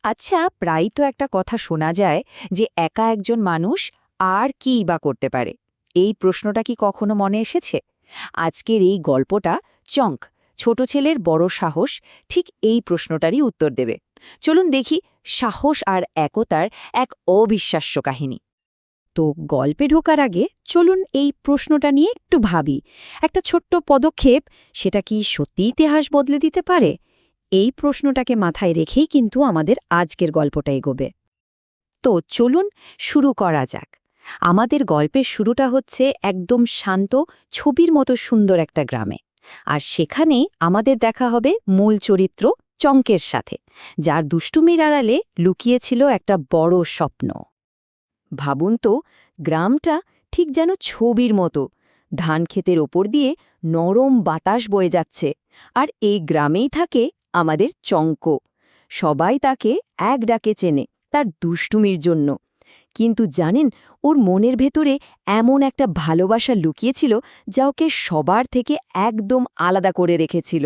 আচ্ছা, প্রায়ই তো একটা কথা শোনা যায় যে একা একজন মানুষ আর কীই বা করতে পারে। এই প্রশ্নটা কি কখনো মনে এসেছে? আজকের এই গল্পটা চঙ্ক, ছোট ছেলের বড় সাহস, ঠিক এই প্রশ্নটারই উত্তর দেবে। চলুন দেখি সাহস আর একতার এক অবিশ্বাস্য কাহিনী। তো গল্পে ঢোকার আগে চলুন এই প্রশ্নটা নিয়ে একটু ভাবি। একটা ছোট্ট পদক্ষেপ, সেটা কি সত্যি ইতিহাস বদলে দিতে পারে? এই প্রশ্নটাকে মাথায় রেখেই কিন্তু আমাদের আজকের গল্পটা এগোবে। তো চলুন শুরু করা যাক। আমাদের গল্পের শুরুটা হচ্ছে একদম শান্ত, ছবির মতো সুন্দর একটা গ্রামে। আর সেখানে আমাদের দেখা হবে মূল চরিত্র চঙ্কের সাথে, যার দুষ্টুমির আড়ালে লুকিয়েছিল একটা বড় স্বপ্ন। ভাবুন তো, গ্রামটা ঠিক যেন ছবির মতো। ধান ক্ষেতের ওপর দিয়ে নরম বাতাস বয়ে যাচ্ছে, আর এই গ্রামেই থাকে আমাদের চঙ্ক। সবাই তাকে এক ডাকে চেনে, তার দুষ্টুমির জন্য। কিন্তু জানেন, ওর মনের ভেতরে এমন একটা ভালোবাসা লুকিয়েছিল যা ওকে সবার থেকে একদম আলাদা করে রেখেছিল।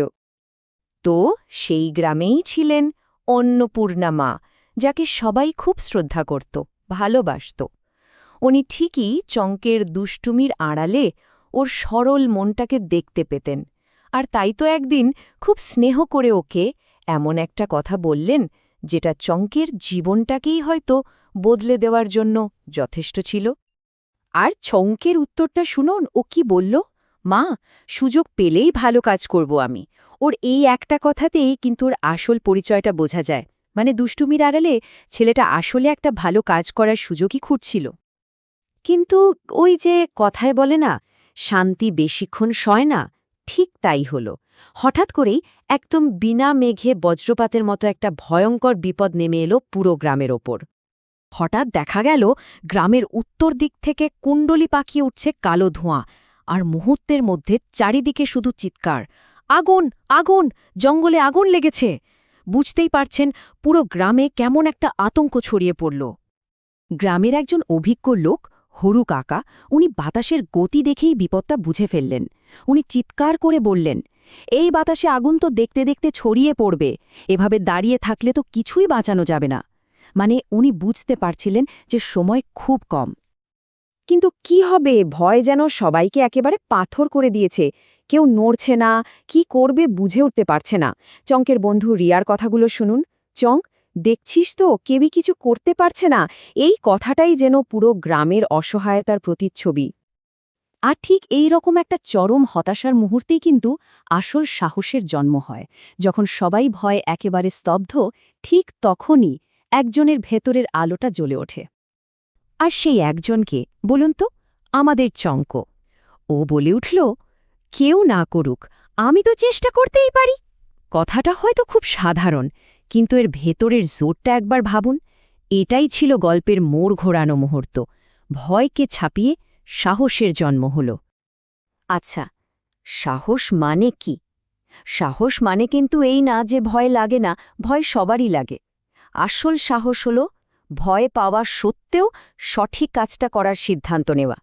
তো সেই গ্রামেই ছিলেন অন্নপূর্ণা মা, যাকে সবাই খুব শ্রদ্ধা করত, ভালোবাসত। উনি ঠিকই চঙ্কের দুষ্টুমির আড়ালে ওর সরল মনটাকে দেখতে পেতেন। আর তাই তো একদিন খুব স্নেহ করে ওকে এমন একটা কথা বললেন, যেটা চঙ্কের জীবনটাকেই হয়তো বদলে দেওয়ার জন্য যথেষ্ট ছিল। আর চঙ্কের উত্তরটা শুনুন, ও কি বলল। মা, সুযোগ পেলেই ভালো কাজ করব আমি। ওর এই একটা কথাতেই কিন্তু ওর আসল পরিচয়টা বোঝা যায়। মানে দুষ্টুমির আড়ালে ছেলেটা আসলে একটা ভালো কাজ করার সুযোগই খুঁজছিল। কিন্তু ওই যে কথায় বলে না, শান্তি বেশিক্ষণ সয় না, ঠিক তাই হল। হঠাৎ করেই একদম বিনা মেঘে বজ্রপাতের মতো একটা ভয়ঙ্কর বিপদ নেমে এলো পুরো গ্রামের ওপর। হঠাৎ দেখা গেল গ্রামের উত্তর দিক থেকে কুণ্ডলি পাকিয়ে উঠছে কালো ধোঁয়া, আর মুহূর্তের মধ্যে চারিদিকে শুধু চিৎকার, আগুন, আগুন, জঙ্গলে আগুন লেগেছে। বুঝতেই পারছেন, পুরো গ্রামে কেমন একটা আতঙ্ক ছড়িয়ে পড়ল। গ্রামের একজন অভিজ্ঞ লোক, হরু কাকা, উনি বাতাসের গতি দেখেই বিপদটা বুঝে ফেললেন। উনি চিৎকার করে বললেন, এই বাতাসে আগুন তো দেখতে দেখতে ছড়িয়ে পড়বে, এভাবে দাঁড়িয়ে থাকলে তো কিছুই বাঁচানো যাবে না। মানে উনি বুঝতে পারছিলেন যে সময় খুব কম। কিন্তু কি হবে, ভয় যেন সবাইকে একেবারে পাথর করে দিয়েছে। কেউ নড়ছে না, কি করবে বুঝে উঠতে পারছে না। চঙ্কের বন্ধু রিয়ার কথাগুলো শুনুন। চঙ্ক, দেখছিস তো, কেউই কিছু করতে পারছে না। এই কথাটাই যেন পুরো গ্রামের অসহায়তার প্রতিচ্ছবি। আর ঠিক এই রকম একটা চরম হতাশার মুহূর্তেই কিন্তু আসল সাহসের জন্ম হয়। যখন সবাই ভয় একেবারে স্তব্ধ, ঠিক তখনই একজনের ভেতরের আলোটা জ্বলে ওঠে। আর সেই একজনকে বলুন তো, আমাদের চঙ্ক। ও বলে উঠল, কেউ না করুক, আমি তো চেষ্টা করতেই পারি। কথাটা হয়তো খুব সাধারণ, কিন্তু এর ভেতরের জোরটা একবার ভাবুন। এটাই ছিল গল্পের মোড় ঘোরানো মুহূর্ত। ভয়কে ছাপিয়ে সাহসের জন্ম হল। আচ্ছা, সাহস মানে কি? সাহস মানে কিন্তু এই না যে ভয় লাগে না, ভয় সবারই লাগে। আসল সাহস হল ভয় পাওয়া সত্ত্বেও সঠিক কাজটা করার সিদ্ধান্ত নেওয়া।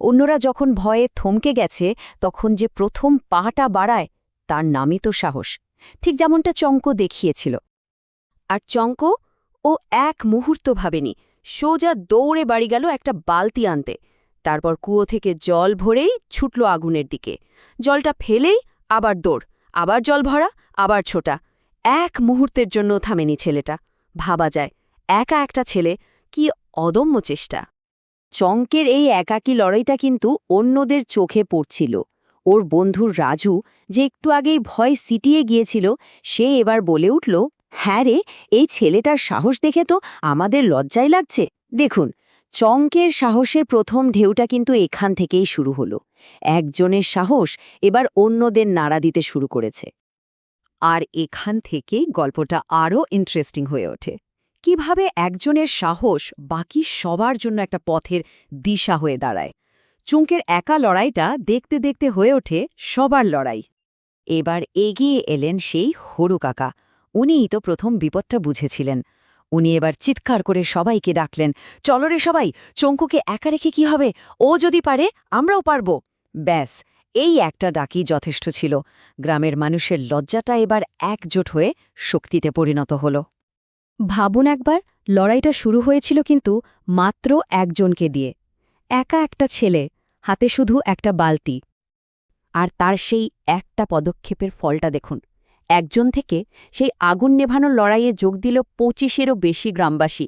অন্যরা যখন ভয়ে থমকে গেছে, তখন যে প্রথম পাটা বাড়ায়, তার নামই তো সাহস। ঠিক যেমনটা চঙ্ক দেখিয়েছিল। আর চঙ্ক, ও এক মুহূর্ত ভাবেনি, সোজা দৌড়ে বাড়ি গেল একটা বালতি আনতে। তারপর কুয়ো থেকে জল ভরেই ছুটল আগুনের দিকে। জলটা ফেলেই আবার দৌড়, আবার জল ভরা, আবার ছোটা। এক মুহূর্তের জন্য থামেনি ছেলেটা। ভাবা যায়, একা একটা ছেলে, কি অদম্য চেষ্টা। চঙ্কের এই একাকী লড়াইটা কিন্তু অন্যদের চোখে পড়ছিল। ওর বন্ধুর রাজু, যে একটু আগেই ভয় সিটিয়ে গিয়েছিল, সে এবার বলে উঠল, হ্যাঁ রে, এই ছেলেটার সাহস দেখে তো আমাদের লজ্জাই লাগছে। দেখুন, চঙ্কের সাহসের প্রথম ঢেউটা কিন্তু এখান থেকেই শুরু হলো। একজনের সাহস এবার অন্যদের নাড়া দিতে শুরু করেছে। আর এখান থেকেই গল্পটা আরও ইন্টারেস্টিং হয়ে ওঠে। কিভাবে একজনের সাহস বাকি সবার জন্য একটা পথের দিশা হয়ে দাঁড়ায়। চুঙ্কের একা লড়াইটা দেখতে দেখতে হয়ে ওঠে সবার লড়াই। এবার এগিয়ে এলেন সেই হরু কাকা। উনিই তো প্রথম বিপদটা বুঝেছিলেন। উনি এবার চিৎকার করে সবাইকে ডাকলেন, চলো রে সবাই, চঙ্কুকে একা রেখে কি হবে, ও যদি পারে আমরাও পারব। ব্যাস, এই একটা ডাকই যথেষ্ট ছিল। গ্রামের মানুষের লজ্জাটা এবার একজোট হয়ে শক্তিতে পরিণত হল। ভাবুন একবার, লড়াইটা শুরু হয়েছিল কিন্তু মাত্র একজনকে দিয়ে। একা একটা ছেলে, হাতে শুধু একটা বালতি। আর তার সেই একটা পদক্ষেপের ফলটা দেখুন। একজন থেকে সেই আগুন নেভানোর লড়াইয়ে যোগ দিল ২৫-এরও বেশি গ্রামবাসী।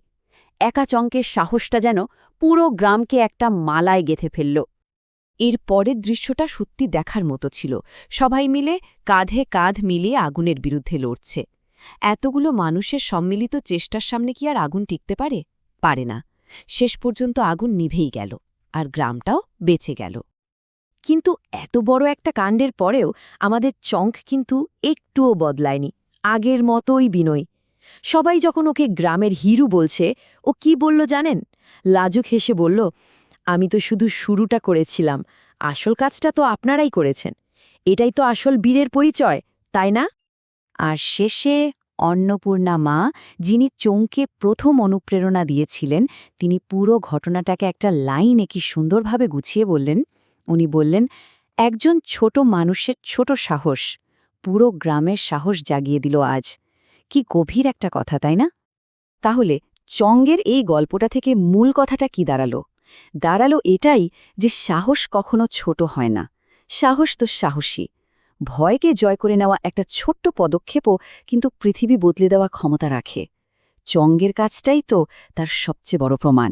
একা চঙ্কের সাহসটা যেন পুরো গ্রামকে একটা মালায় গেঁথে ফেলল। এর পরের দৃশ্যটা সত্যি দেখার মতো ছিল। সবাই মিলে কাঁধে কাঁধ মিলিয়ে আগুনের বিরুদ্ধে লড়ছে। এতগুলো মানুষের সম্মিলিত চেষ্টার সামনে কি আর আগুন টিকতে পারে? পারে না। শেষ পর্যন্ত আগুন নিভেই গেল, আর গ্রামটাও বেঁচে গেল। কিন্তু এত বড় একটা কাণ্ডের পরেও আমাদের চঙ্ক কিন্তু একটুও বদলায়নি, আগের মতোই বিনয়ী। সবাই যখন ওকে গ্রামের হিরু বলছে, ও কি বলল জানেন? লাজুক হেসে বলল, আমি তো শুধু শুরুটা করেছিলাম, আসল কাজটা তো আপনারাই করেছেন। এটাই তো আসল বীরের পরিচয়, তাই না? আর শেষে অন্নপূর্ণা মা, যিনি চমকে প্রথম অনুপ্রেরণা দিয়েছিলেন, তিনি পুরো ঘটনাটাকে একটা লাইনে কি সুন্দরভাবে গুছিয়ে বললেন। উনি বললেন, একজন ছোট মানুষের ছোট সাহস পুরো গ্রামের সাহস জাগিয়ে দিল আজ। কি গভীর একটা কথা, তাই না? তাহলে চঙ্গের এই গল্পটা থেকে মূল কথাটা কি দাঁড়ালো? দাঁড়ালো এটাই যে সাহস কখনো ছোট হয় না। সাহস তো সাহসী। ভয়কে জয় করে নেওয়া একটা ছোট্ট পদক্ষেপও কিন্তু পৃথিবী বদলে দেওয়া ক্ষমতা রাখে। চঙ্গের কাজটাই তো তার সবচেয়ে বড় প্রমাণ।